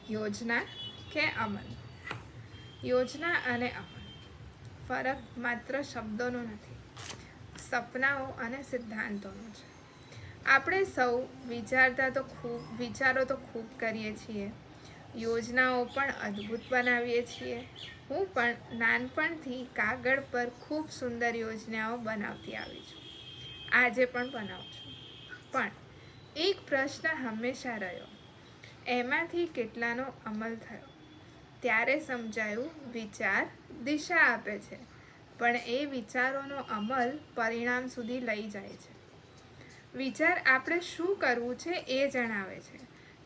યોજના કે અમલ? યોજના અને અમલ ફરક માત્ર શબ્દોનો નથી, સપનાઓ અને સિદ્ધાંતોનો છે. આપણે સૌ વિચારો તો ખૂબ કરીએ છીએ, યોજનાઓ પણ અદ્ભુત બનાવીએ છીએ. હું પણ નાનપણથી કાગળ પર ખૂબ સુંદર યોજનાઓ બનાવતી આવી છું, આજે પણ બનાવું છું. પણ એક પ્રશ્ન હંમેશા રહ્યો, એમાંથી કેટલાનો અમલ થયો? ત્યારે સમજાયું, વિચાર દિશા આપે છે, પણ એ વિચારોનો અમલ પરિણામ સુધી લઈ જાય છે. વિચાર આપણે શું કરવું છે એ જણાવે છે,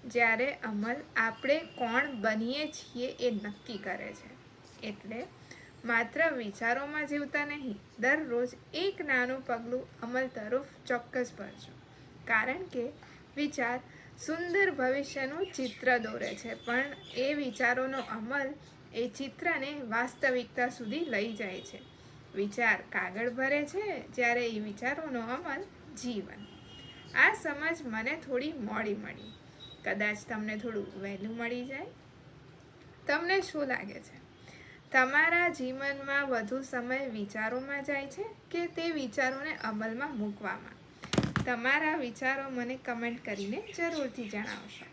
જ્યારે અમલ આપણે કોણ બનીએ છીએ એ નક્કી કરે છે. એટલે માત્ર વિચારોમાં જીવતા નહીં, દરરોજ એક નાનું પગલું અમલ તરફ ચોક્કસ ભરજો. કારણ કે વિચાર સુંદર ભવિષ્યનું ચિત્ર દોરે છે, પણ એ વિચારોનો અમલ એ ચિત્રને વાસ્તવિકતા સુધી લઈ જાય છે. વિચાર કાગળ ભરે છે, જ્યારે એ વિચારોનો અમલ જીવન. આ સમજ મને થોડી મોડી મળી, કદાચ તમને થોડું વહેલું મળી જાય. તમને શું લાગે છે, તમારા જીવનમાં વધુ સમય વિચારોમાં જાય છે કે તે વિચારોને અમલમાં મૂકવામાં? તમારા વિચારો મને કમેન્ટ કરીને જરૂરથી જણાવશો.